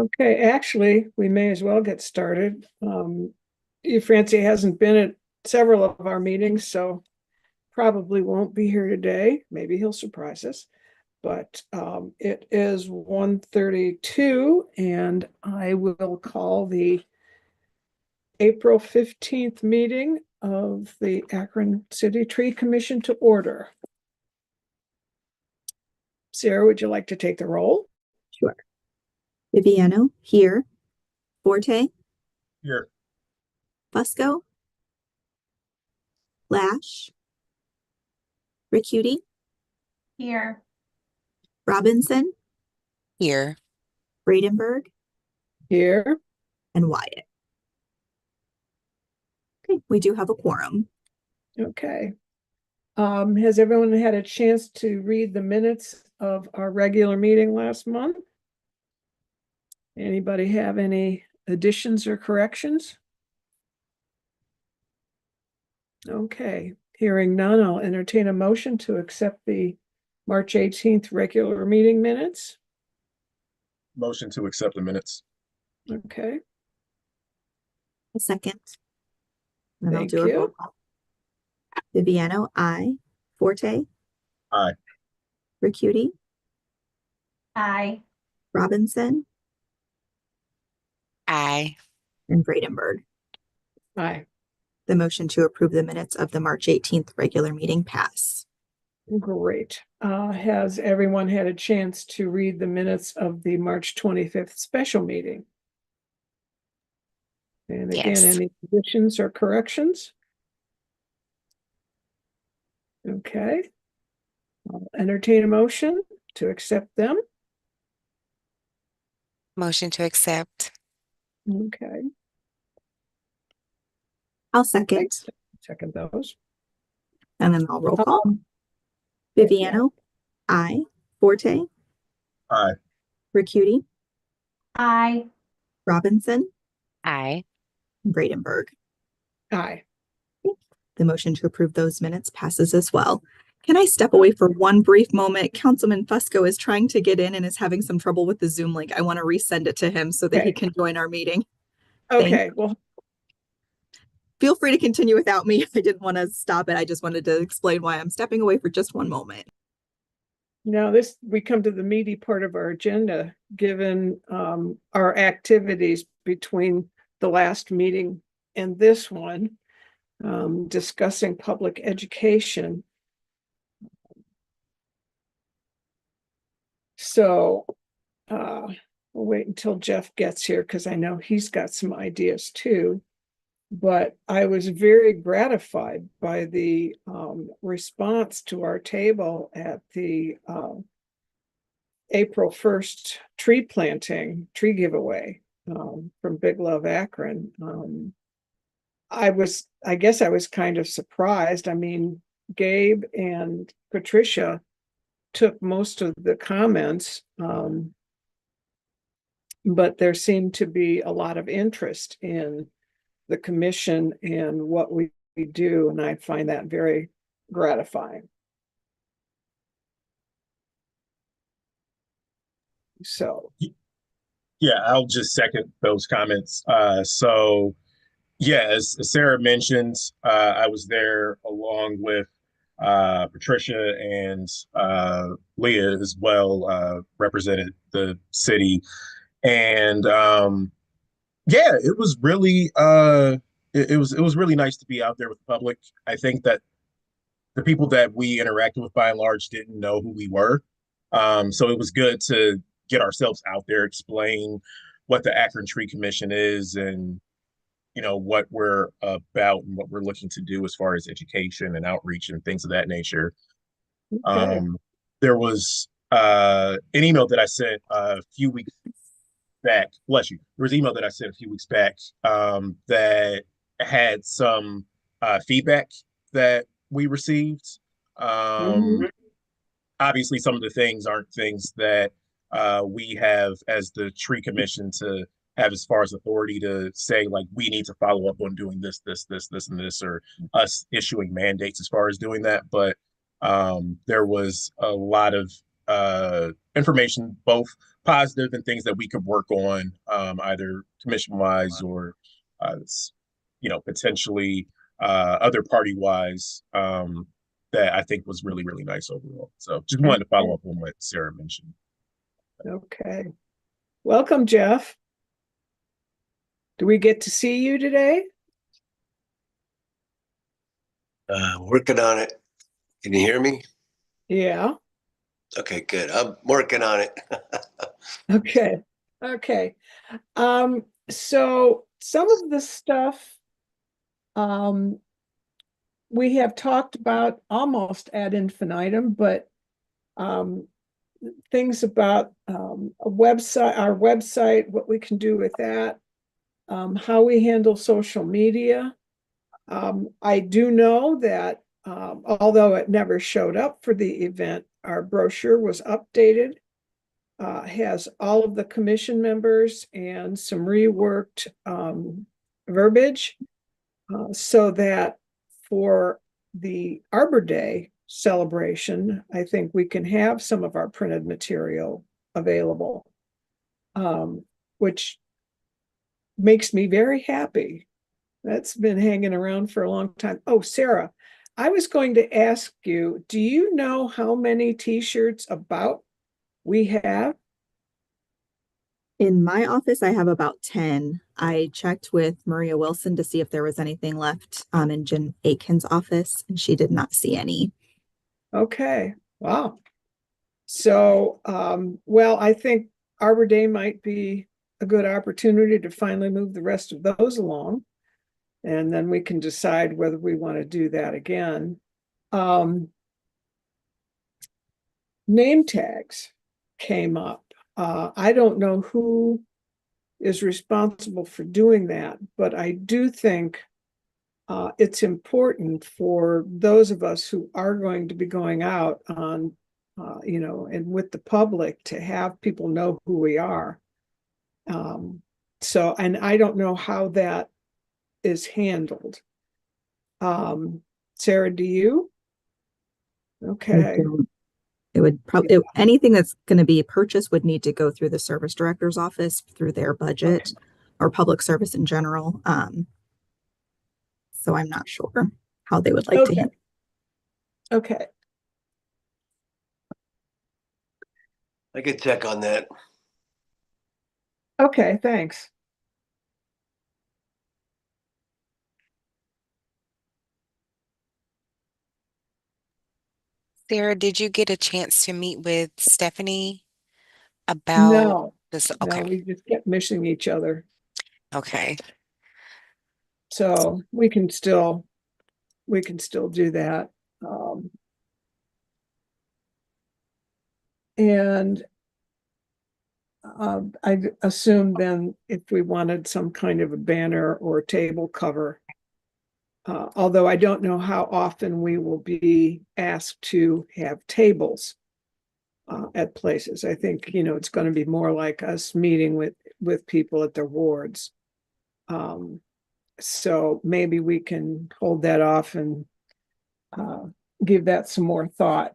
Okay, actually, we may as well get started. Francie hasn't been at several of our meetings, so probably won't be here today. Maybe he'll surprise us. But it is 1:32, and I will call the April 15th meeting of the Akron City Tree Commission to order. Sarah, would you like to take the roll? Sure. Viviano, here. Forte, Here. Fusco, Lash, Ricciuti, Here. Robinson, Here. Bradenberg, Here. and Wyatt. Okay, we do have a quorum. Okay. Has everyone had a chance to read the minutes of our regular meeting last month? Anybody have any additions or corrections? Okay, hearing none, I'll entertain a motion to accept the March 18th regular meeting minutes. Motion to accept the minutes. Okay, A second. And I'll thank do a roll you. call. Viviano, aye. Forte, Aye. Ricciuti, Aye. Robinson, Aye. and Bradenberg. Aye. The motion to approve the minutes of the March 18th regular meeting pass. Great. Has everyone had a chance to read the minutes of the March 25th special meeting? And again, Yes. any additions or corrections? Okay. I'll entertain a motion to accept them. Motion to accept. Okay. I'll second. Second those. And then I'll roll call. Viviano, aye. Forte, Aye. Ricciuti, Aye. Robinson, Aye. and Bradenberg. Aye. The motion to approve those minutes passes as well. Can I step away for one brief moment? Councilman Fusco is trying to get in and is having some trouble with the Zoom link. I want to resend it to him so that he can join our meeting. Okay, well, Feel free to continue without me. I didn't want to stop it. I just wanted to explain why I'm stepping away for just one moment. now we come to the meaty part of our agenda, given our activities between the last meeting and this one, discussing public education. So we'll wait until Jeff gets here because I know he's got some ideas too. But I was very gratified by the response to our table at the April 1st tree giveaway from Big Love Akron. I guess I was kind of surprised. I mean, Gabe and Patricia took most of the comments, but there seemed to be a lot of interest in the commission and what we do, and I find that very gratifying. So Yeah, I'll just second those comments. So yeah, as Sarah mentioned, I was there along with Patricia and Leah as well, represented the city. And yeah, it was really it was really nice to be out there with the public. I think that the people that we interacted with by and large didn't know who we were. So it was good to get ourselves out there, explain what the Akron Tree Commission is and what we're about and what we're looking to do as far as education and outreach and things of that nature. okay. There was an email that I sent a few weeks back. Bless you. There was an email that I sent a few weeks back that had some feedback that we received. Mhm. Obviously, some of the things aren't things that we have as the tree commission to have as far as authority to say, like, we need to follow up on doing this, and this, or us issuing mandates as far as doing that. But there was a lot of information both positive and things that we could work on, either commission wise or, potentially other party wise, that I think was really, really nice overall. So just wanted to follow up on what Sarah mentioned. Okay. Welcome, Jeff. Do we get to see you today? Working on it. Can you hear me? Yeah. Okay, good. I'm working on it. Okay. Okay. So some of the stuff we have talked about almost ad infinitum, but things about a website, our website, what we can do with that, how we handle social media. I do know that although it never showed up for the event, our brochure was updated, has all of the commission members and some reworked verbiage, so that for the Arbor Day celebration, I think we can have some of our printed material available, which makes me very happy. That's been hanging around for a long time. Oh, Sarah, I was going to ask you, do you know how many t-shirts about we have? In my office, I have about 10. I checked with Maria Wilson to see if there was anything left in Jen Aiken's office, and she did not see any. Okay, wow. So, well, I think Arbor Day might be a good opportunity to finally move the rest of those along. And then we can decide whether we want to do that again. Name tags came up. I don't know who is responsible for doing that, but I do think it's important for those of us who are going to be going out on, and with the public, to have people know who we are. So, and I don't know how that is handled. Sarah, do you? Okay. It would probably, anything that's going to be purchased would need to go through the service director's office through their budget or public service in general. So I'm not sure how they would like to handle. Okay. I could check on that. Okay, thanks. Sarah, did you get a chance to meet with Stephanie about No, this? no, Okay. we just kept missing each other. Okay. So we can still do that. And I assume then if we wanted some kind of a banner or table cover, although I don't know how often we will be asked to have tables at places. I think, it's going to be more like us meeting with people at their wards. So maybe we can hold that off and give that some more thought.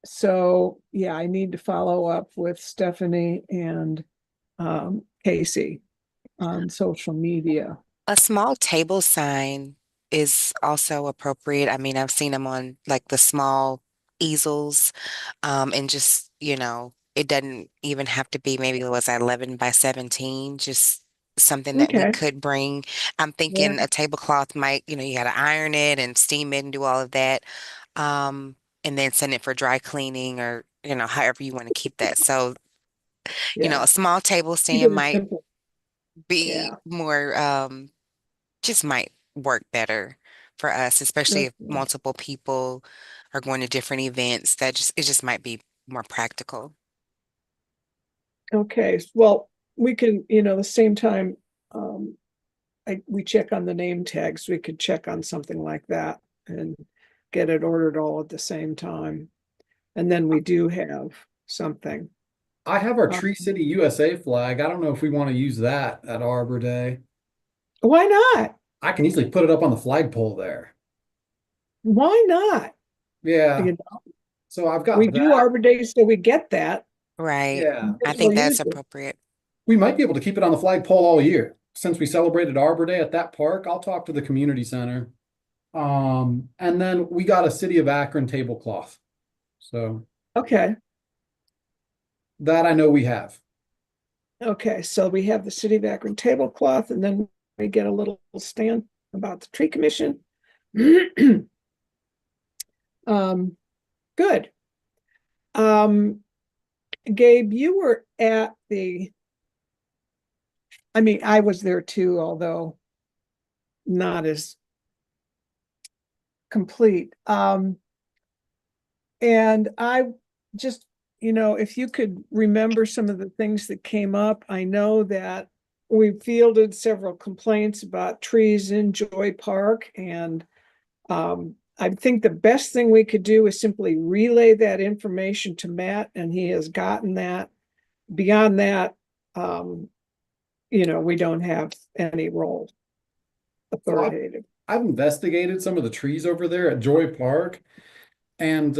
So yeah, I need to follow up with Stephanie and Casey on social media. A small table sign is also appropriate. I mean, I've seen them on like the small easels, and just, it doesn't even have to be, maybe it was 11 by 17, just something that we Okay. could bring. I'm thinking Yeah. a tablecloth might, you got to iron it and steam it and do all of that. And then send it for dry cleaning, or, however you want to keep that. So, Yeah. a small table Keep stand it might simple. be Yeah. more, just might work better for us, especially if Okay. multiple people are going to different events. It just might be more practical. Okay. Well, we can, the same time, we check on the name tags, we could check on something like that and get it ordered all at the same time. And then we do have something. I have our Tree City USA flag. I don't know if we want to use that at Arbor Day. Why not? I can easily put it up on the flagpole there. Why not? Yeah. So I've got We that. do Arbor Day, so we get that. Right. Yeah. I We'll think that's use it. appropriate. We might be able to keep it on the flagpole all year. Since we celebrated Arbor Day at that park, I'll talk to the community center. And then we got a City of Akron tablecloth. So Okay, that I know we have. okay, so we have the City of Akron tablecloth, and then we get a little stand about the tree commission. Good. Gabe, you were at I was there too, although not as complete. And I just, if you could remember some of the things that came up, I know that we fielded several complaints about trees in Joy Park, and I think the best thing we could do is simply relay that information to Matt, and he has gotten that. Beyond that, we don't have any role authoritative. I've investigated some of the trees over there at Joy Park, and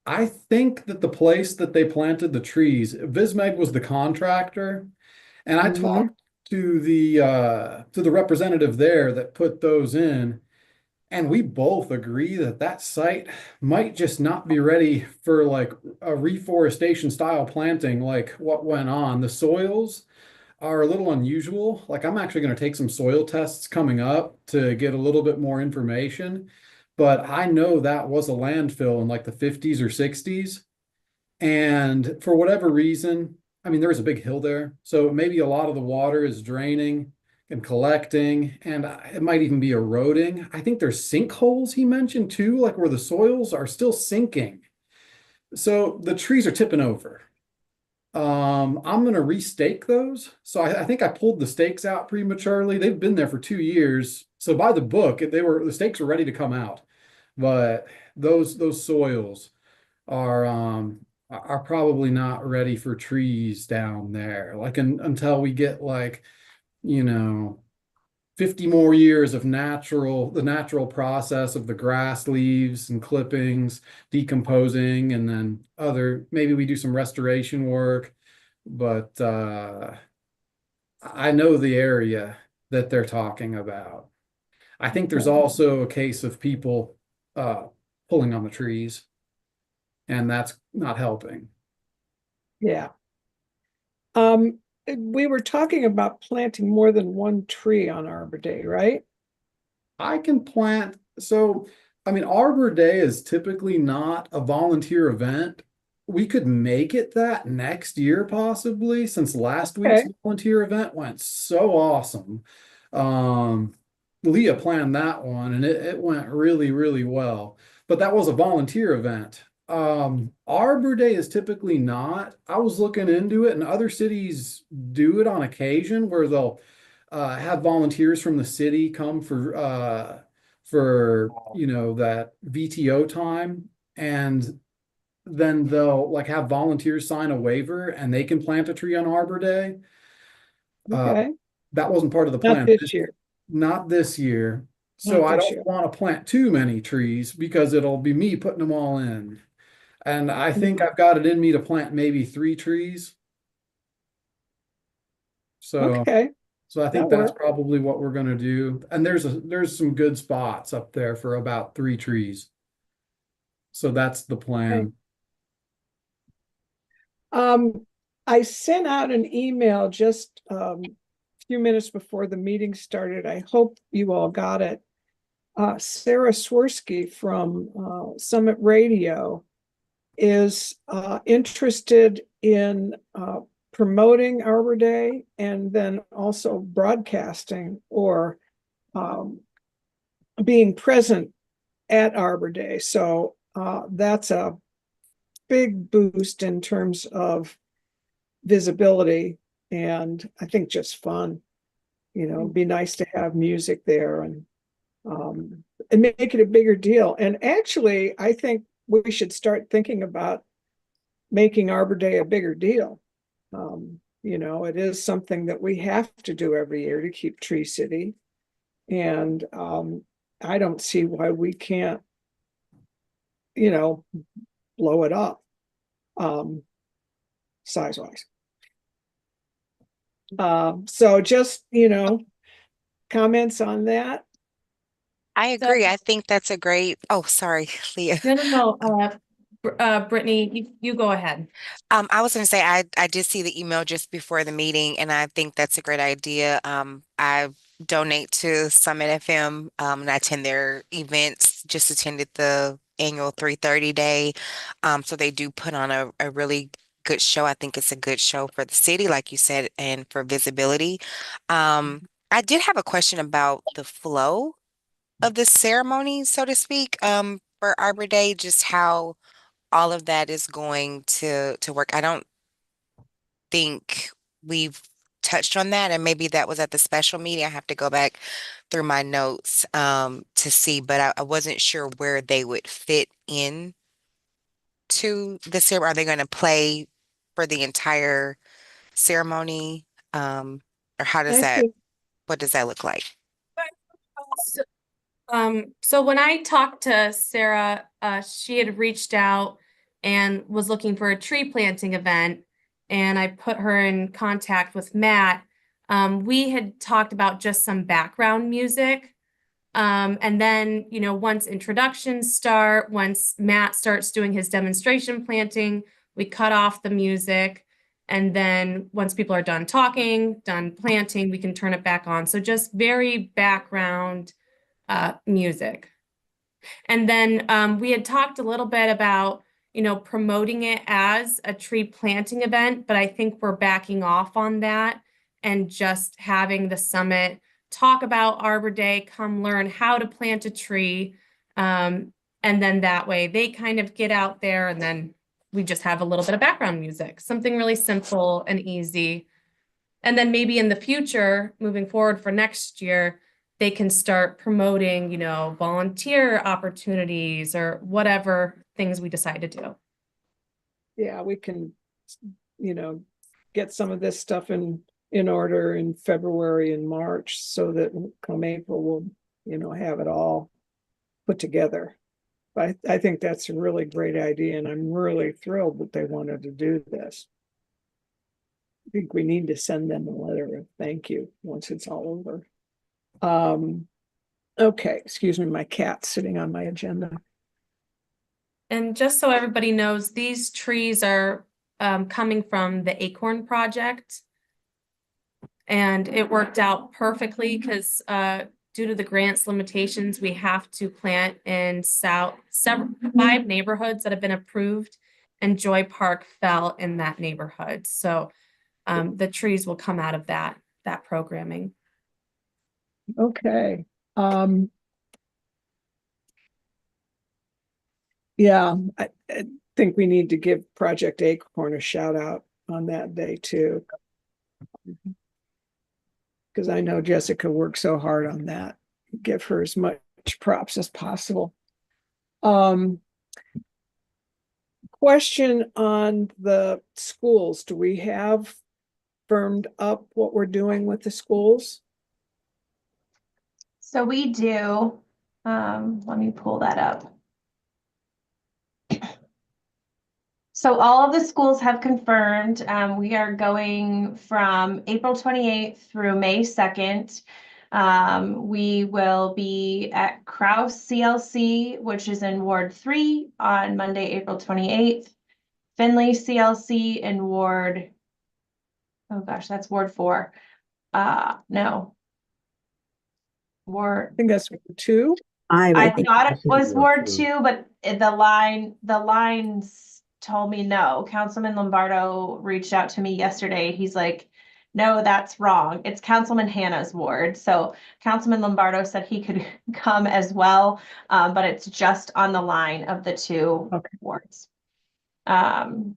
I think that the place that they planted the trees, Vismeg was the contractor, and I Mhm. talked to the representative there that put those in, and we both agree that that site might just not be ready for like a reforestation style planting like what went on. The soils are a little unusual. Like I'm actually going to take some soil tests coming up to get a little bit more information. But I know that was a landfill in like the 50s or 60s. And for whatever reason, I mean, there's a big hill there. So maybe a lot of the water is draining and collecting, and it might even be eroding. I think there's sinkholes he mentioned too, like where the soils are still sinking. So the trees are tipping over. I'm gonna restake those. So I think I pulled the stakes out prematurely. They've been there for 2 years. So by the book, the stakes were ready to come out. But those soils are probably not ready for trees down there. Like until we get like, you know, 50 more years of the natural process of the grass leaves and clippings decomposing, and then maybe we do some restoration work. But I know the area that they're talking about. I think there's also a case of people pulling on the trees, and that's not helping. Yeah. We were talking about planting more than one tree on Arbor Day, right? I can plant. So, I mean, Arbor Day is typically not a volunteer event. We could make it that next year, possibly, since last week's Okay. volunteer event went so awesome. Um, Leah planned that one and it went really, really well. But that was a volunteer event. Arbor Day is typically not. I was looking into it, and other cities do it on occasion where they'll have volunteers from the city come for that VTO time, and then they'll like have volunteers sign a waiver and they can plant a tree on Arbor Day. Okay. That wasn't part of the Not plan. this year. Not this year. So Not I this don't year. want to plant too many trees because it'll be me putting them all in. And I think I've got it in me to plant maybe 3 trees. So Okay. So I think That that's works. probably what we're gonna do. And there's some good spots up there for about 3 trees. So that's the plan. I sent out an email just a few minutes before the meeting started. I hope you all got it. Sarah Swirsky from Summit Radio is interested in promoting Arbor Day and then also broadcasting or being present at Arbor Day. So that's a big boost in terms of visibility, and I think just fun. It'd be nice to have music there and make it a bigger deal. And actually, I think we should start thinking about making Arbor Day a bigger deal. It is something that we have to do every year to keep Tree City. And I don't see why we can't, blow it up, size wise. So just, comments on that? I So- agree. I think that's a great, oh, sorry, Leah. No, Brittany, you go ahead. I was going to say, I did see the email just before the meeting, and I think that's a great idea. I donate to Summit FM, and I attend their events, just attended the annual 3:30 day. So they do put on a really good show. I think it's a good show for the city, like you said, and for visibility. I did have a question about the flow of the ceremony, so to speak, for Arbor Day, just how all of that is going to work. I don't think we've touched on that, and maybe that was at the special meeting. I have to go back through my notes to see, but I wasn't sure where they would fit in to the ceremony. Are they going to play for the entire ceremony? Or how does I that, think, what does that look like? So when I talked to Sarah, she had reached out and was looking for a tree planting event, and I put her in contact with Matt. We had talked about just some background music. And then, once introductions start, once Matt starts doing his demonstration planting, we cut off the music. And then once people are done talking, done planting, we can turn it back on. So just very background music. And then we had talked a little bit about, promoting it as a tree planting event, but I think we're backing off on that and just having the summit talk about Arbor Day, come learn how to plant a tree. And then that way they kind of get out there, and then we just have a little bit of background music, something really simple and easy. And then maybe in the future, moving forward for next year, they can start promoting, volunteer opportunities or whatever things we decide to do. yeah, we can, get some of this stuff in order in February and March, so that come April, we'll, have it all put together. But I think that's a really great idea, and I'm really thrilled that they wanted to do this. I think we need to send them a letter of thank you once it's all over. Okay, excuse me, my cat's sitting on my agenda. And just so everybody knows, these trees are coming from the Acorn project. And it worked out perfectly because due to the grants limitations, we have to plant in 5 neighborhoods that have been approved, and Joy Park fell in that neighborhood. So the trees will come out of that programming. Okay. Yeah, I think we need to give Project Acorn a shout out on that day too. Because I know Jessica worked so hard on that. Give her as much props as possible. Question on the schools. Do we have firmed up what we're doing with the schools? So we do, let me pull that up. So all of the schools have confirmed, we are going from April 28th through May 2nd. We will be at Kraus CLC, which is in Ward 3 on Monday, April 28th. Finley CLC in Ward, oh gosh, that's Ward 4. No. I Ward, think that's 2. I think thought it was Ward 2, but the lines told me no. Councilman Lombardo reached out to me yesterday. He's like, no, that's wrong. It's Councilman Hannah's ward. So Councilman Lombardo said he could come as well, but it's just on the line of the 2 wards. And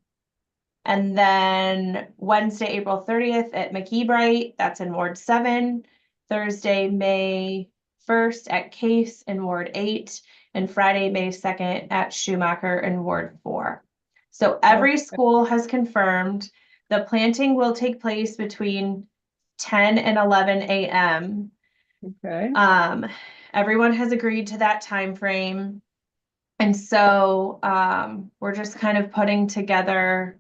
then Wednesday, April 30th at McKeebright, that's in Ward 7. Thursday, May 1st at Case in Ward 8, and Friday, May 2nd at Schumacher in Ward 4. So every school has confirmed the planting will take place between 10 and 11 a.m. Okay. Everyone has agreed to that time frame. And so we're just kind of putting together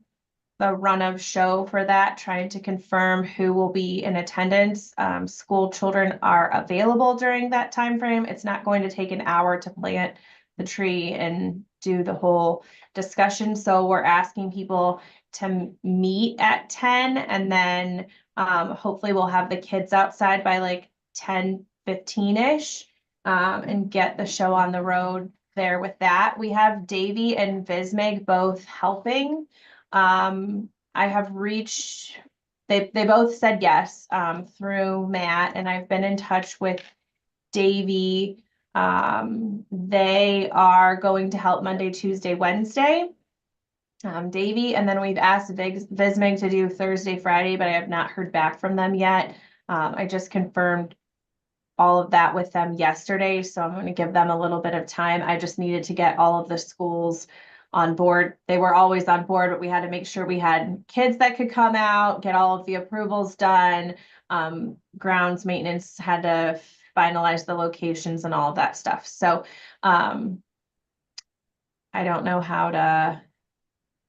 the run of show for that, trying to confirm who will be in attendance. School children are available during that time frame. It's not going to take an hour to plant the tree and do the whole discussion. So we're asking people to meet at 10, and then hopefully we'll have the kids outside by like 10:15-ish, and get the show on the road there with that. We have Davy and Vismig both helping. I have reached, they both said yes, through Matt, and I've been in touch with Davy. They are going to help Monday, Tuesday, Wednesday. Davy, and then we've asked Vismig to do Thursday, Friday, but I have not heard back from them yet. I just confirmed all of that with them yesterday, so I'm going to give them a little bit of time. I just needed to get all of the schools on board. They were always on board, but we had to make sure we had kids that could come out, get all of the approvals done. Grounds maintenance had to finalize the locations and all of that stuff. So I don't know how to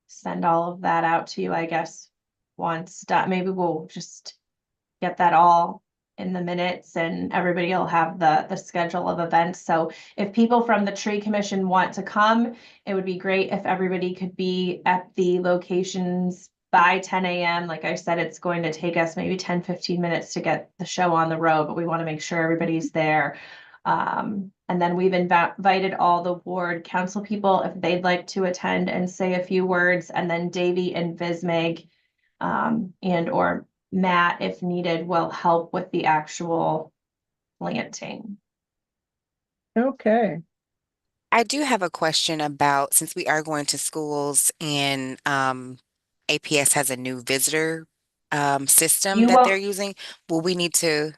send all of that out to you, I guess, once done. Maybe we'll just get that all in the minutes and everybody will have the schedule of events. So if people from the tree commission want to come, it would be great if everybody could be at the locations by 10 a.m. Like I said, it's going to take us maybe 10-15 minutes to get the show on the road, but we want to make sure everybody's there. And then we've invited all the ward council people if they'd like to attend and say a few words, and then Davy and Vismig and or Matt, if needed, will help with the actual planting. Okay. I do have a question about, since we are going to schools and APS has a new visitor system You that they're won't, using, will we need to?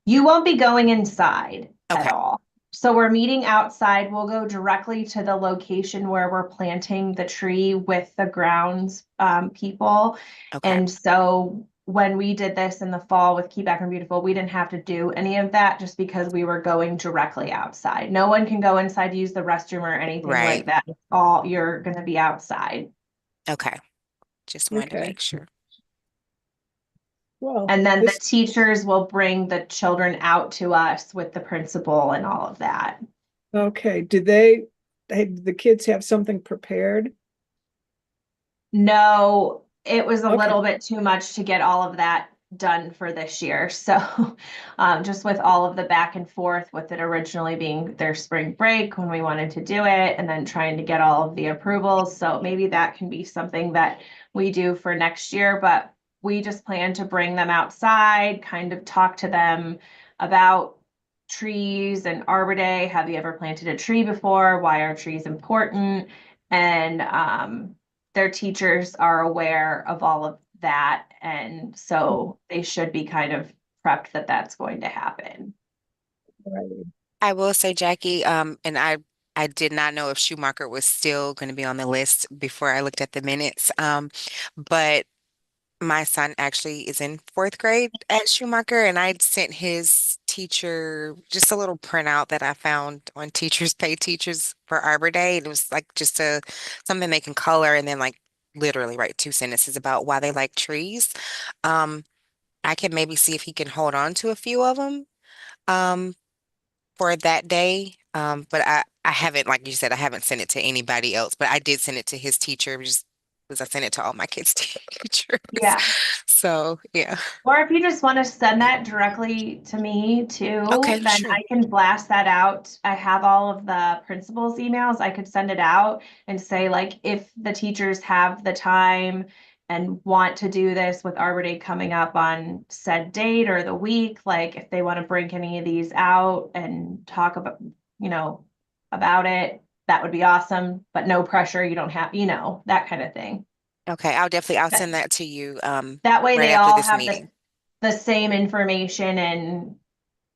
you won't be going inside at Okay, all. So we're meeting outside. We'll go directly to the location where we're planting the tree with the grounds people. okay, And so when we did this in the fall with Keep Akron Beautiful, we didn't have to do any of that just because we were going directly outside. No one can go inside to use the restroom or anything like right. that. It's all, you're going to be outside. Okay. Just wanted to Okay. make sure. Well, And then the this, teachers will bring the children out to us with the principal and all of that. okay. Did the kids have something prepared? No, it was a Okay. little bit too much to get all of that done for this year. So just with all of the back and forth with it originally being their spring break when we wanted to do it, and then trying to get all of the approvals. So maybe that can be something that we do for next year, but we just plan to bring them outside, kind of talk to them about trees and Arbor Day. Have you ever planted a tree before? Why are trees important? And their teachers are aware of all of that, and so they should be kind of prepped that that's going to happen. Right. I will say, Jackie, and I did not know if Schumacher was still going to be on the list before I looked at the minutes. But my son actually is in fourth grade at Schumacher, and I sent his teacher just a little printout that I found on Teachers Pay Teachers for Arbor Day. It was like just something they can color and then like literally write 2 sentences about why they like trees. Um, I can maybe see if he can hold on to a few of them um, for that day. But I haven't, like you said, I haven't sent it to anybody else, but I did send it to his teacher just because I sent it to all my kids' teachers. Yeah. So, yeah. Or if you just want to send that directly to me too, Okay, then sure. I can blast that out. I have all of the principal's emails. I could send it out and say, like, if the teachers have the time and want to do this with Arbor Day coming up on said date or the week, like if they want to bring any of these out and talk about, about it, that would be awesome. But no pressure. You don't have, that kind of thing. Okay, I'll send that to you That way right they after all this have meeting. the same information and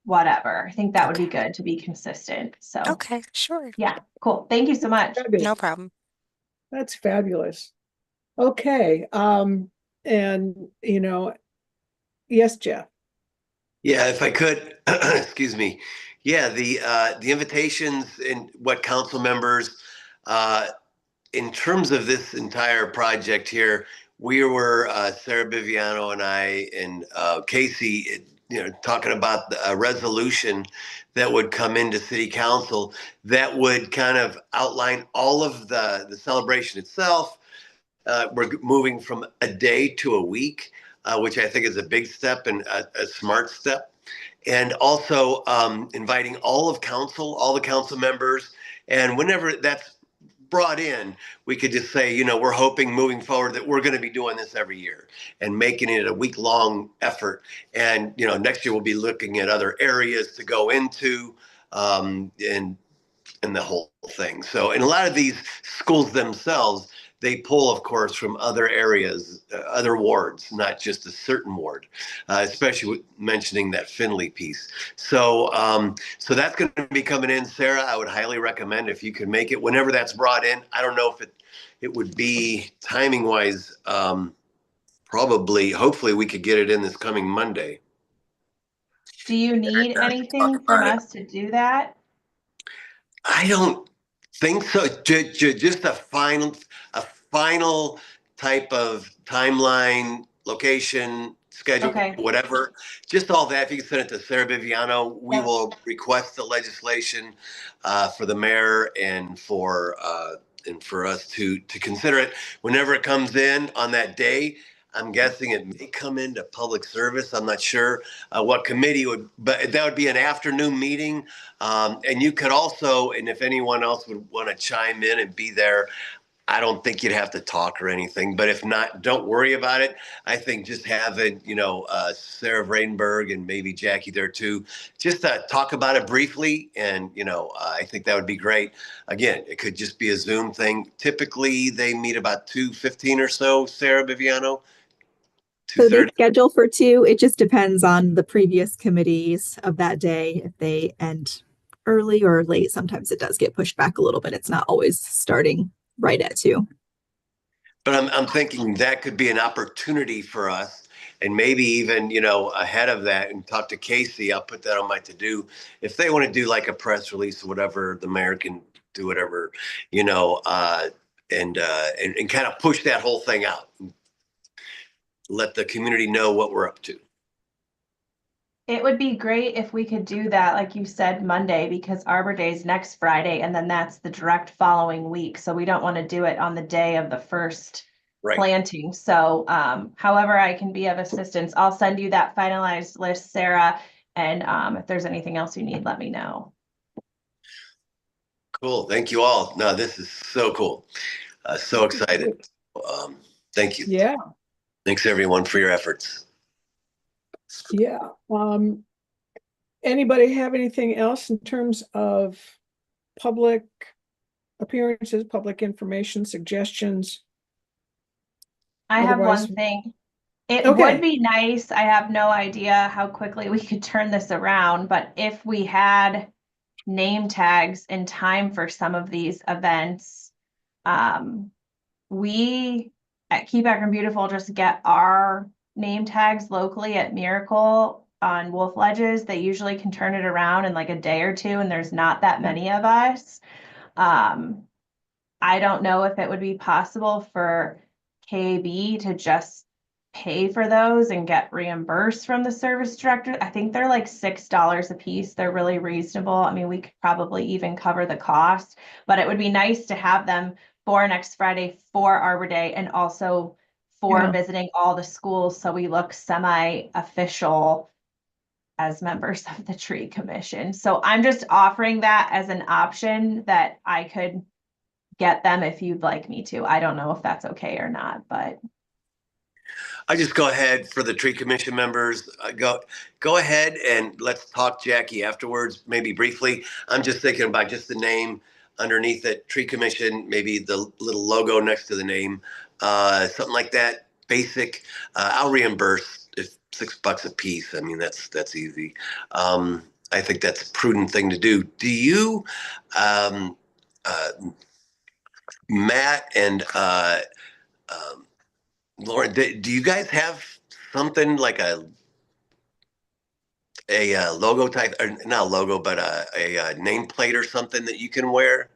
whatever. I think that would be Okay. good to be consistent. So Okay, sure. yeah, cool. Thank you so much. No problem. That's fabulous. Okay. And yes, Jeff. Yeah, if I could, excuse me. Yeah, the invitations and what council members, in terms of this entire project here, we were Sarah Biviano and I and Casey, talking about a resolution that would come into city council that would kind of outline all of the celebration itself. We're moving from a day to a week, which I think is a big step and a smart step. And also inviting all the council members. And whenever that's brought in, we could just say, we're hoping moving forward that we're going to be doing this every year and making it a week-long effort. And, next year we'll be looking at other areas to go into and the whole thing. So, in a lot of these schools themselves, they pull, of course, from other areas, other wards, not just a certain ward, especially with mentioning that Finley piece. So, so that's going to be coming in, Sarah. I would highly recommend if you can make it whenever that's brought in. I don't know if it would be timing wise. Probably, hopefully, we could get it in this coming Monday. Do you need anything from us to do that? I don't think so. Just a final type of timeline, location, schedule, Okay. whatever. Just all that. If you can send it to Sarah Biviano, we Yep. will request the legislation for the mayor and for us to consider it whenever it comes in on that day. I'm guessing it may come into public service. I'm not sure what committee would, but that would be an afternoon meeting. And you could also, and if anyone else would want to chime in and be there, I don't think you'd have to talk or anything. But if not, don't worry about it. I think just having, Sarah Vradenberg and maybe Jackie there too, just talk about it briefly. And, I think that would be great. Again, it could just be a Zoom thing. Typically, they meet about 2:15 or so, Sarah Biviano. So they 2:30. schedule for 2. It just depends on the previous committees of that day. If they end early or late, sometimes it does get pushed back a little bit. It's not always starting right at 2. But I'm thinking that could be an opportunity for us, and maybe even, ahead of that, and talk to Casey. I'll put that on my to-do. If they want to do like a press release or whatever, the mayor can do whatever, and kind of push that whole thing out. Let the community know what we're up to. It would be great if we could do that, like you said, Monday, because Arbor Day is next Friday, and then that's the direct following week. So we don't want to do it on the day of the first planting. So however I can be of assistance, I'll send you that finalized list, Sarah. And if there's anything else you need, let me know. Cool. Thank you all. No, this is so cool. So excited. Thank you. Yeah. Thanks everyone for your efforts. Yeah. Anybody have anything else in terms of public appearances, public information, suggestions? I have Otherwise- one thing. It Okay. would be nice. I have no idea how quickly we could turn this around, but if we had name tags in time for some of these events, we at Keep Akron Beautiful just get our name tags locally at Miracle on Wolf Ledges. They usually can turn it around in like a day or two, and there's not that many of us. I don't know if it would be possible for KB to just pay for those and get reimbursed from the service director. I think they're like $6 a piece. They're really reasonable. I mean, we could probably even cover the cost, but it would be nice to have them for next Friday for Arbor Day and also for visiting all the schools, so we look semi-official as members of the tree commission. So I'm just offering that as an option that I could get them if you'd like me to. I don't know if that's okay or not, but I just go ahead for the tree commission members. Go ahead and let's talk, Jackie, afterwards, maybe briefly. I'm just thinking about just the name underneath it, tree commission, maybe the little logo next to the name, something like that. Basic. I'll reimburse if $6 a piece. I mean, that's easy. I think that's a prudent thing to do. Do you, Matt and Lauren, do you guys have something like a logo type, or not a logo, but a nameplate or something that you can wear?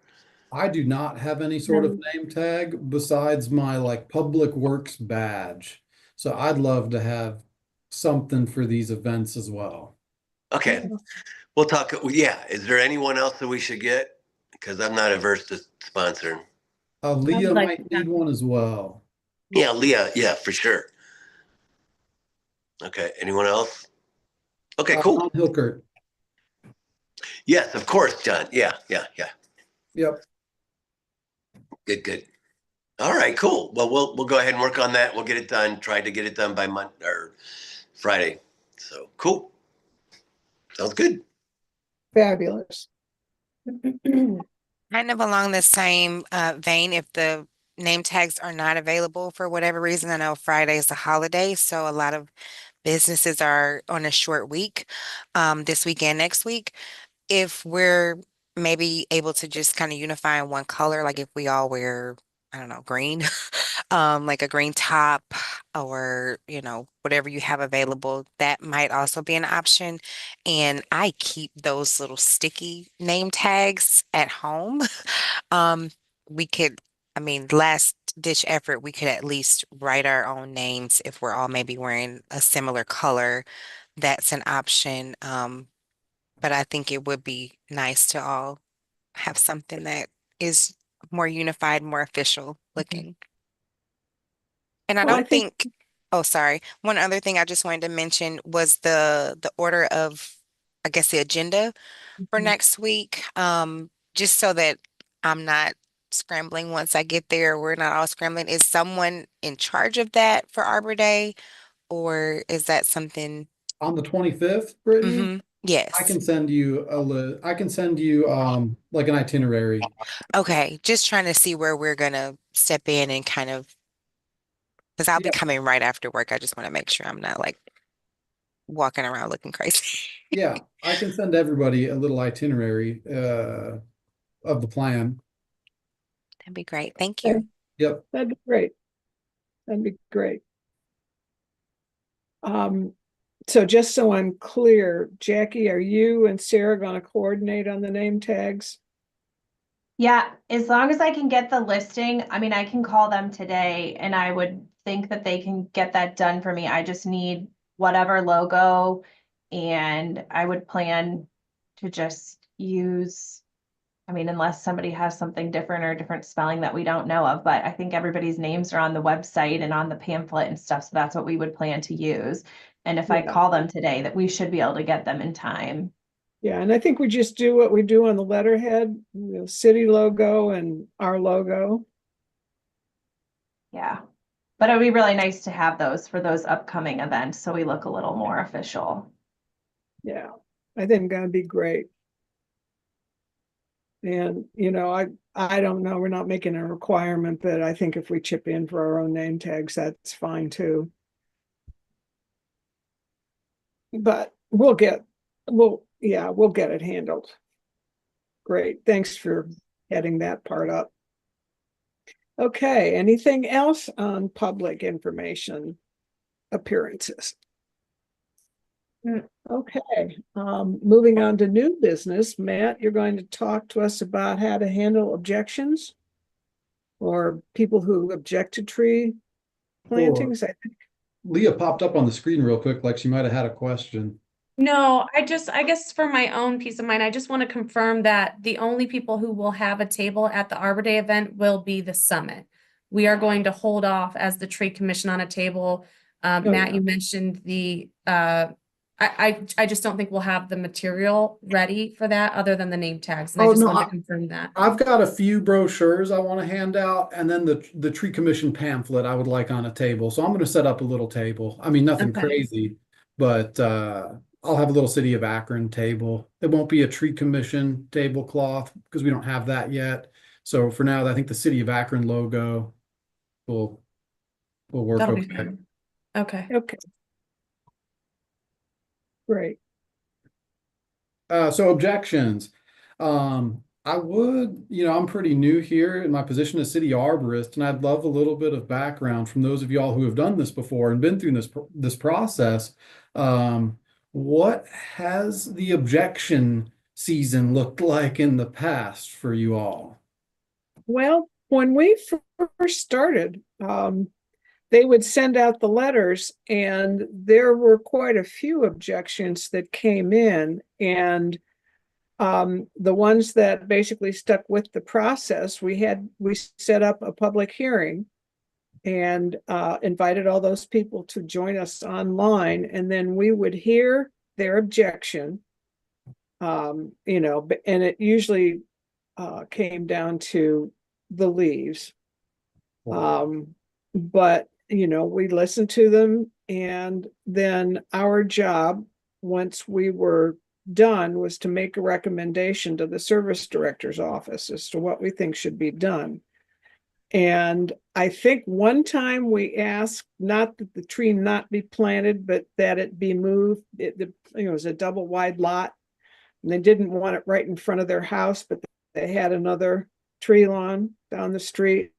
I do not have any sort of name tag besides my like Public Works badge. So I'd love to have something for these events as well. Okay, we'll talk. Yeah, is there anyone else that we should get? Because I'm not averse to sponsoring. Leah like might that. need one as well. Yeah, Leah. Yeah, for sure. Okay. Anyone else? Okay, cool. John Hilkert. Yes, of course, John. Yeah. Yep. Good. All right, cool. Well, we'll go ahead and work on that. We'll get it done. Try to get it done by Monday or Friday. So cool. Sounds good. Fabulous. Kind of along the same vein, if the name tags are not available for whatever reason, I know Friday is a holiday, so a lot of businesses are on a short week this weekend, next week. If we're maybe able to just kind of unify in one color, like if we all wear, I don't know, green, like a green top or, whatever you have available, that might also be an option. And I keep those little sticky name tags at home. Um, we could, I mean, last ditch effort, we could at least write our own names if we're all maybe wearing a similar color. That's an option. But I think it would be nice to all have something that is more unified, more official looking. And I Well, I don't think, think, oh, sorry. One other thing I just wanted to mention was the order of, I guess, the agenda for next week. Just so that I'm not scrambling once I get there. We're not all scrambling. Is someone in charge of that for Arbor Day, or is that something? On the 25th, Brittany, I Yes. can send you I can send you like an itinerary. Okay. Just trying to see where we're gonna step in and kind of, because I'll be Yeah, coming right after work. I just want to make sure I'm not like walking around looking crazy. yeah. I can send everybody a little itinerary of the plan. That'd be great. Thank okay, you. Yep. that'd be great. That'd be great. So just so I'm clear, Jackie, are you and Sarah going to coordinate on the name tags? Yeah, as long as I can get the listing, I mean, I can call them today and I would think that they can get that done for me. I just need whatever logo and I would plan to just use, I mean, unless somebody has something different or different spelling that we don't know of, but I think everybody's names are on the website and on the pamphlet and stuff. So that's what we would plan to use. And if I Yeah. call them today, that we should be able to get them in time. Yeah, and I think we just do what we do on the letterhead, city logo and our logo. Yeah. But it would be really nice to have those for those upcoming events, so we look a little more official. Yeah, I think that'd be great. And, I don't know, we're not making a requirement, but I think if we chip in for our own name tags, that's fine too. But we'll get it handled. Great, thanks for heading that part up. Okay, anything else on public information appearances? Okay, moving on to new business. Matt, you're going to talk to us about how to handle objections or people who object to tree plantings. I think. Leah popped up on the screen real quick, like she might have had a question. No, I guess for my own peace of mind, I just want to confirm that the only people who will have a table at the Arbor Day event will be the summit. We are going to hold off as the tree commission on a table. Matt, yeah. you mentioned I just don't think we'll have the material ready for that other than the name tags. And I Oh, just no, wanted to confirm that. I've got a few brochures I want to hand out, and then the tree commission pamphlet I would like on a table. So I'm going to set up a little table. I mean, nothing Okay. crazy, but I'll have a little City of Akron table. It won't be a tree commission tablecloth because we don't have that yet. So for now, I think the City of Akron logo will work That'll be okay. fine. Okay. Okay. Great. So objections. I would, I'm pretty new here in my position as city arborist, and I'd love a little bit of background from those of y'all who have done this before and been through this process. What has the objection season looked like in the past for you all? Well, when we first started, they would send out the letters, and there were quite a few objections that came in. And the ones that basically stuck with the process, we set up a public hearing and invited all those people to join us online, and then we would hear their objection. And it usually came down to the leaves. But we listened to them, and then our job, once we were done, was to make a recommendation to the service director's office as to what we think should be done. And I think one time we asked not that the tree not be planted, but that it be moved. It was a double wide lot, and they didn't want it right in front of their house, but they had another tree lawn down the street.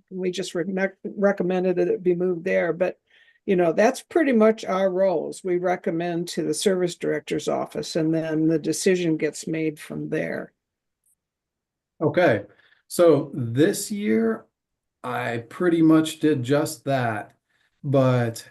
We just recommended that it be moved there. But that's pretty much our roles. We recommend to the service director's office, and then the decision gets made from there. Okay, so this year I pretty much did just that, but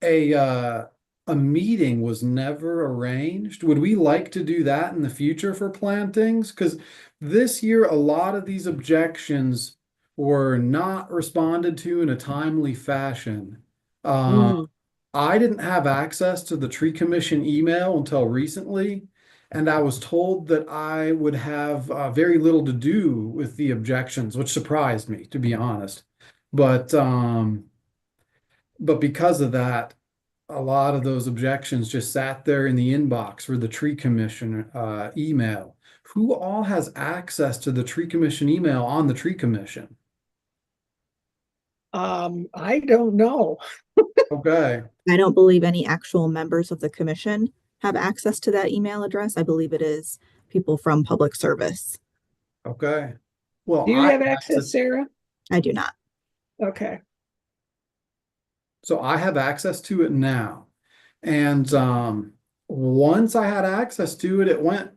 a meeting was never arranged. Would we like to do that in the future for plantings? Because this year a lot of these objections were not responded to in a timely fashion. Mm. I didn't have access to the tree commission email until recently, and I was told that I would have very little to do with the objections, which surprised me, to be honest. But because of that, a lot of those objections just sat there in the inbox for the tree commission email. Who all has access to the tree commission email on the tree commission? I don't know. Okay. I don't believe any actual members of the commission have access to that email address. I believe it is people from public service. Okay. Well, Do you I have have access, Sarah? I do not. Okay. So I have access to it now. And once I had access to it, it went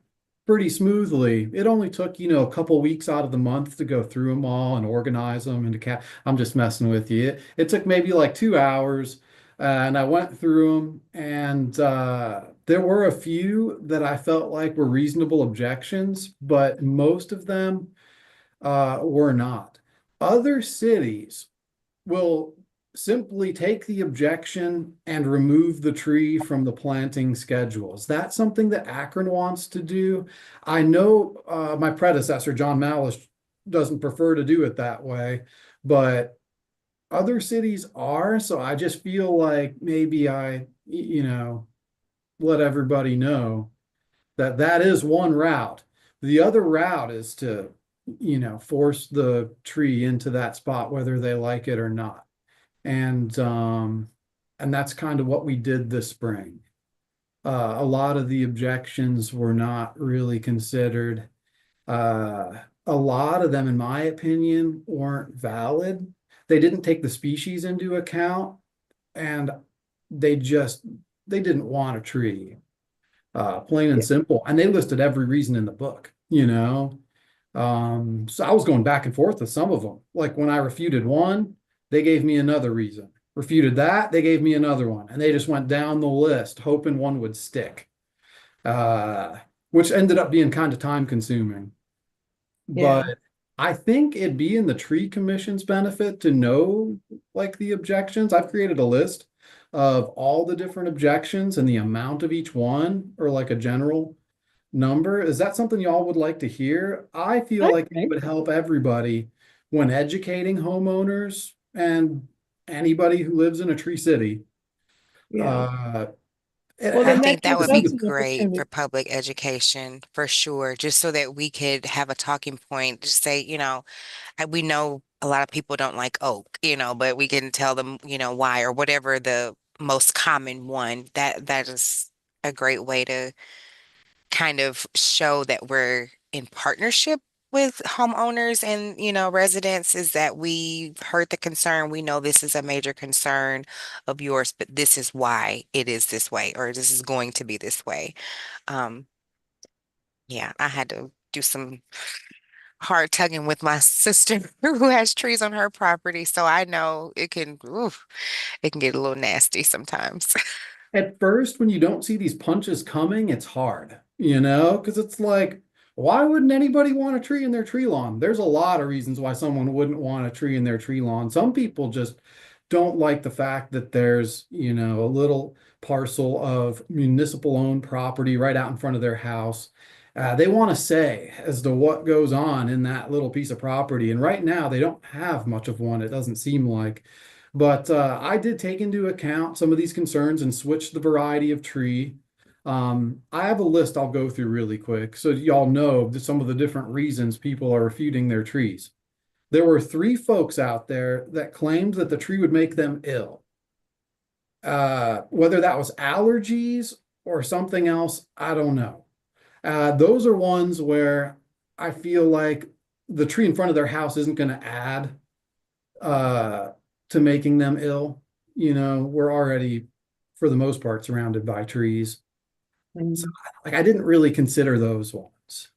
pretty smoothly. It only took, a couple weeks out of the month to go through them all and organize them I'm just messing with you. It took maybe like 2 hours, and I went through them, and there were a few that I felt like were reasonable objections, but most of them were not. Other cities will simply take the objection and remove the tree from the planting schedule. Is that something that Akron wants to do? I know my predecessor, John Malish, doesn't prefer to do it that way, but other cities are. So I just feel like maybe let everybody know that that is one route. The other route is to, force the tree into that spot, whether they like it or not. And that's kind of what we did this spring. A lot of the objections were not really considered. A lot of them, in my opinion, weren't valid. They didn't take the species into account, and they just they didn't want a tree. Plain and Yeah. simple. And they listed every reason in the book. So I was going back and forth with some of them. Like when I refuted one, they gave me another reason. Refuted that, they gave me another one. And they just went down the list, hoping one would stick. Which ended up being kind of time consuming. Yeah. But I think it'd be in the tree commission's benefit to know like the objections. I've created a list of all the different objections and the amount of each one, or like a general number. Is that something y'all would like to hear? I feel I like it think. would help everybody when educating homeowners and anybody who lives in a tree city. Yeah. Uh, Well, I then and that think that gives would listen be us to, an great for opportunity. public education for sure, just so that we could have a talking point, just say, we know a lot of people don't like oak, but we can tell them, why or whatever the most common one. That is a great way to kind of show that we're in partnership with homeowners and, residents is that we heard the concern. We know this is a major concern of yours, but this is why it is this way, or this is going to be this way. Um, yeah, I had to do some hard tugging with my sister who has trees on her property, so I know it can get a little nasty sometimes. At first, when you don't see these punches coming, it's hard, because it's like, why wouldn't anybody want a tree in their tree lawn? There's a lot of reasons why someone wouldn't want a tree in their tree lawn. Some people just don't like the fact that there's, a little parcel of municipal owned property right out in front of their house. They want to say as to what goes on in that little piece of property. And right now, they don't have much of one, it doesn't seem like. But I did take into account some of these concerns and switch the variety of tree. I have a list I'll go through really quick so y'all know some of the different reasons people are refuting their trees. There were 3 folks out there that claimed that the tree would make them ill. Whether that was allergies or something else, I don't know. Those are ones where I feel like the tree in front of their house isn't going to add to making them ill. We're already, for the most part, surrounded by trees. So, like, I didn't really consider those ones.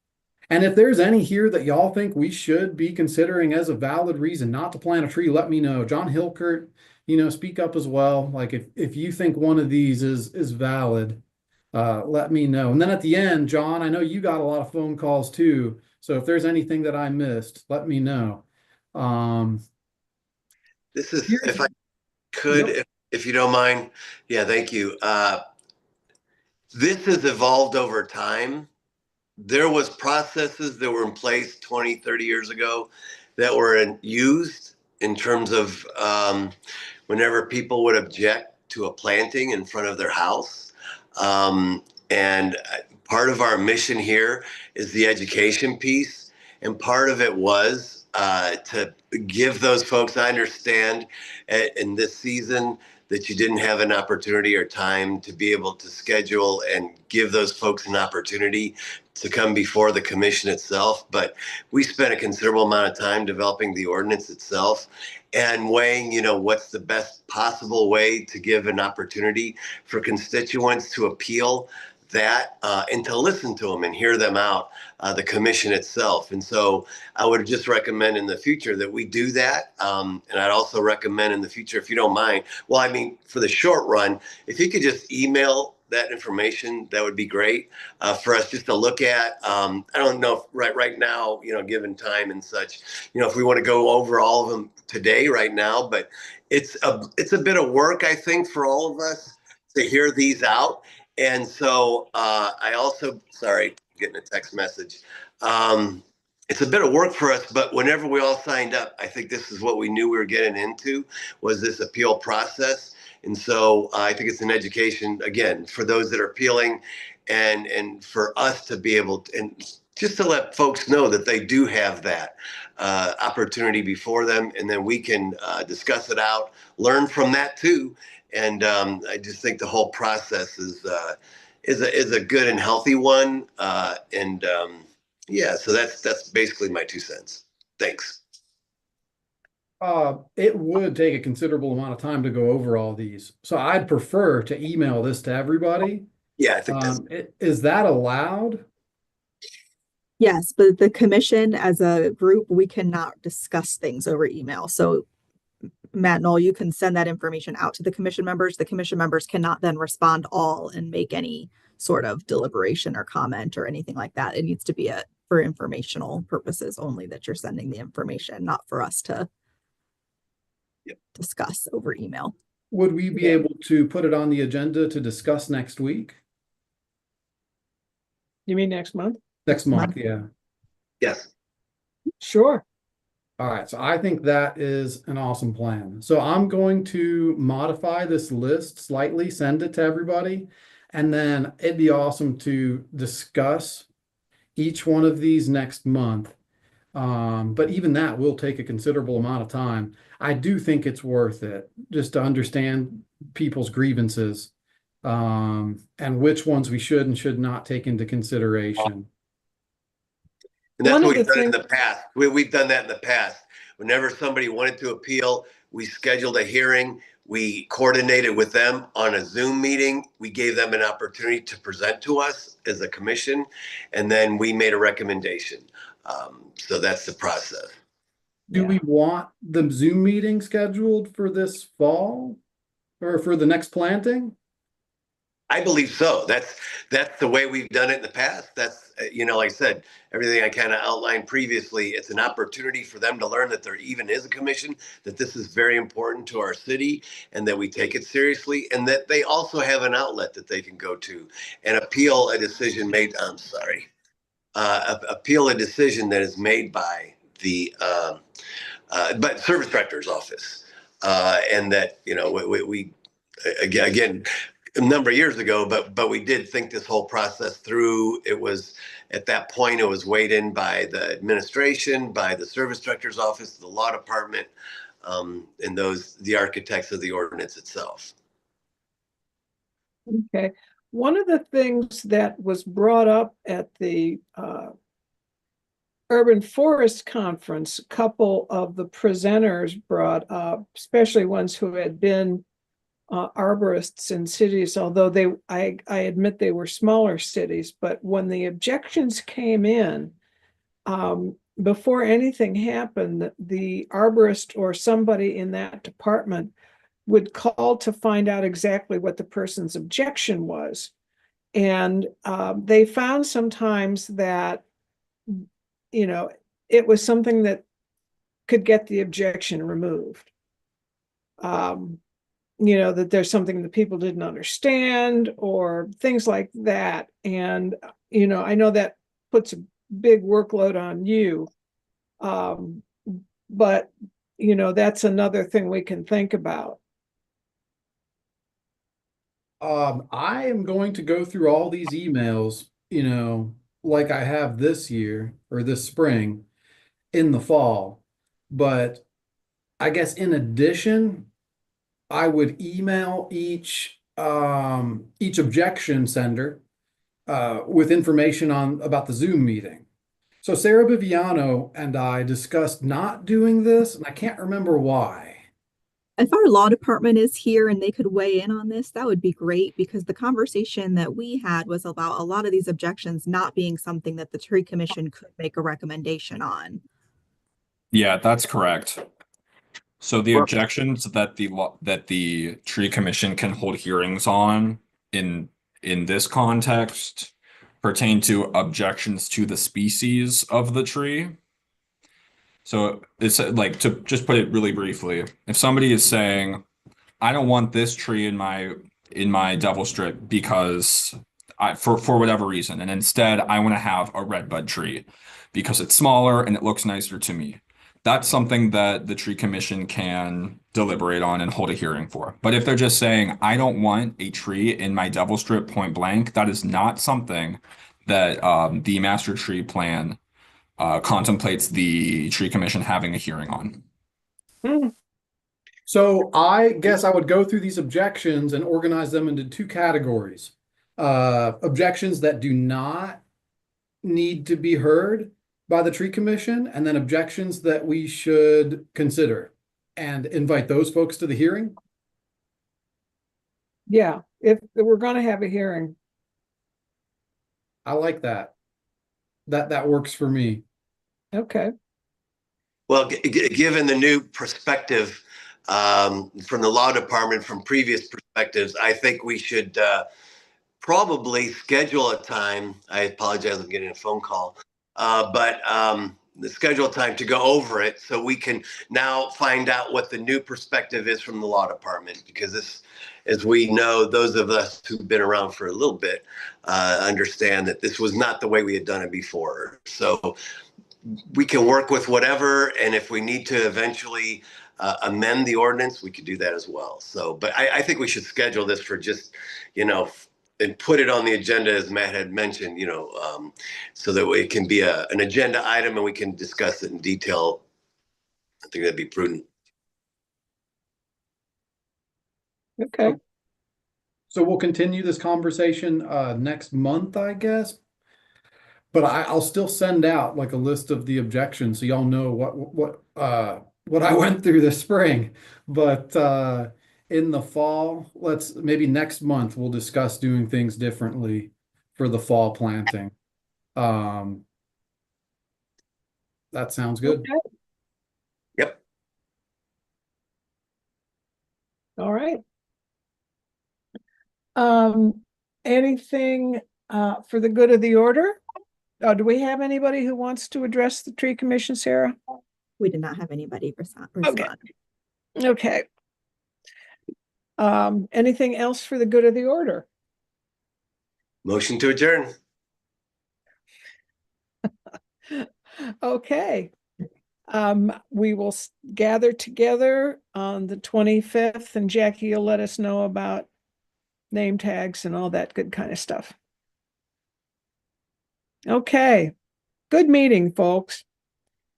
And if there's any here that y'all think we should be considering as a valid reason not to plant a tree, let me know. John Hilkert, speak up as well. Like if you think one of these is valid, let me know. And then at the end, John, I know you got a lot of phone calls too. So if there's anything that I missed, let me know. This is, if I could, Yep. if you don't mind. Yeah, thank you. This has evolved over time. There was processes that were in place 20, 30 years ago that were used in terms of whenever people would object to a planting in front of their house. And part of our mission here is the education piece. And part of it was to give those folks, I understand in this season that you didn't have an opportunity or time to be able to schedule and give those folks an opportunity to come before the commission itself. But we spent a considerable amount of time developing the ordinance itself and weighing, what's the best possible way to give an opportunity for constituents to appeal that and to listen to them and hear them out, the commission itself. And so I would just recommend in the future that we do that. And I'd also recommend in the future, if you don't mind, well, I mean, for the short run, if you could just email that information, that would be great for us just to look at. I don't know if right now, given time and such, if we want to go over all of them today, right now, but it's a bit of work, I think, for all of us to hear these out. And so I also, sorry, getting a text message. It's a bit of work for us, but whenever we all signed up, I think this is what we knew we were getting into, was this appeal process. And so I think it's an education, again, for those that are appealing and for us to be able to, and just to let folks know that they do have that opportunity before them. And then we can discuss it out, learn from that too. And I just think the whole process is a good and healthy one. Yeah, so that's basically my 2 cents. Thanks. It would take a considerable amount of time to go over all these. So I'd prefer to email this to everybody. Yeah, I think that's Is that allowed? Yes, but the commission as a group, we cannot discuss things over email. So Matt Knoll, you can send that information out to the commission members. The commission members cannot then respond all and make any sort of deliberation or comment or anything like that. It needs to be for informational purposes only that you're sending the information, not for us to discuss over email. Would we be able to put it on the agenda to discuss next week? You mean next month? Next month, yeah. yes. Sure. All right, so I think that is an awesome plan. So I'm going to modify this list slightly, send it to everybody, and then it'd be awesome to discuss each one of these next month. But even that will take a considerable amount of time. I do think it's worth it just to understand people's grievances, and which ones we should and should not take into consideration. And that's One what of the we've done in things, the past. We've done that in the past. Whenever somebody wanted to appeal, we scheduled a hearing. We coordinated with them on a Zoom meeting. We gave them an opportunity to present to us as a commission, and then we made a recommendation. So that's the process. Do we want the Zoom meeting scheduled for this fall or for the next planting? I believe so. That's the way we've done it in the past. That's, like I said, everything I kind of outlined previously. It's an opportunity for them to learn that there even is a commission, that this is very important to our city, and that we take it seriously, and that they also have an outlet that they can go to and appeal a decision made. I'm sorry, appeal a decision that is made by the but service director's office, and that we again a number of years ago, but we did think this whole process through. It was at that point it was weighed in by the administration, by the service director's office, the law department, and the architects of the ordinance itself. okay, one of the things that was brought up at the Urban Forest Conference, a couple of the presenters brought up, especially ones who had been arborists in cities, although I admit they were smaller cities, but when the objections came in, before anything happened, the arborist or somebody in that department would call to find out exactly what the person's objection was. And they found sometimes that, it was something that could get the objection removed. That there's something that people didn't understand or things like that. And, I know that puts a big workload on you. But, that's another thing we can think about. I am going to go through all these emails, like I have this year or this spring in the fall. But I guess in addition, I would email each objection sender with information about the Zoom meeting. So Sarah Viviano and I discussed not doing this, and I can't remember why. If our law department is here and they could weigh in on this, that would be great because the conversation that we had was about a lot of these objections not being something that the tree commission could make a recommendation on. Yeah, that's correct. So the objections that the tree commission can hold hearings on in this context pertain to objections to the species of the tree. So it's like, to just put it really briefly, if somebody is saying, I don't want this tree in my devil strip because for whatever reason, and instead I want to have a redbud tree because it's smaller and it looks nicer to me. That's something that the tree commission can deliberate on and hold a hearing for. But if they're just saying, I don't want a tree in my devil strip point blank, that is not something that the master tree plan contemplates the tree commission having a hearing on. So I guess I would go through these objections and organize them into two categories. Objections that do not need to be heard by the tree commission, and then objections that we should consider and invite those folks to the hearing. Yeah, if we're going to have a hearing. I like that. That works for me. Okay. Well, given the new perspective from the law department from previous perspectives, I think we should probably schedule a time. I apologize, I'm getting a phone call, but schedule a time to go over it so we can now find out what the new perspective is from the law department, because this, as we know, those of us who've been around for a little bit understand that this was not the way we had done it before. So we can work with whatever, and if we need to eventually amend the ordinance, we could do that as well. So, but I think we should schedule this for just, and put it on the agenda, as Matt had mentioned, so that it can be an agenda item and we can discuss it in detail. I think that'd be prudent. Okay. So we'll continue this conversation next month, I guess. but I'll still send out like a list of the objections so y'all know what I went through this spring. But in the fall, maybe next month we'll discuss doing things differently for the fall planting. That sounds good. Okay. Yep. All right. Anything for the good of the order? Do we have anybody who wants to address the tree commission, Sarah? We did not have anybody respond. Okay. Anything else for the good of the order? Motion to adjourn. Okay. We will gather together on the 25th, and Jackie, you'll let us know about name tags and all that good kind of stuff. Okay. Good meeting, folks.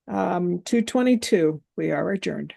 2:22. We are adjourned.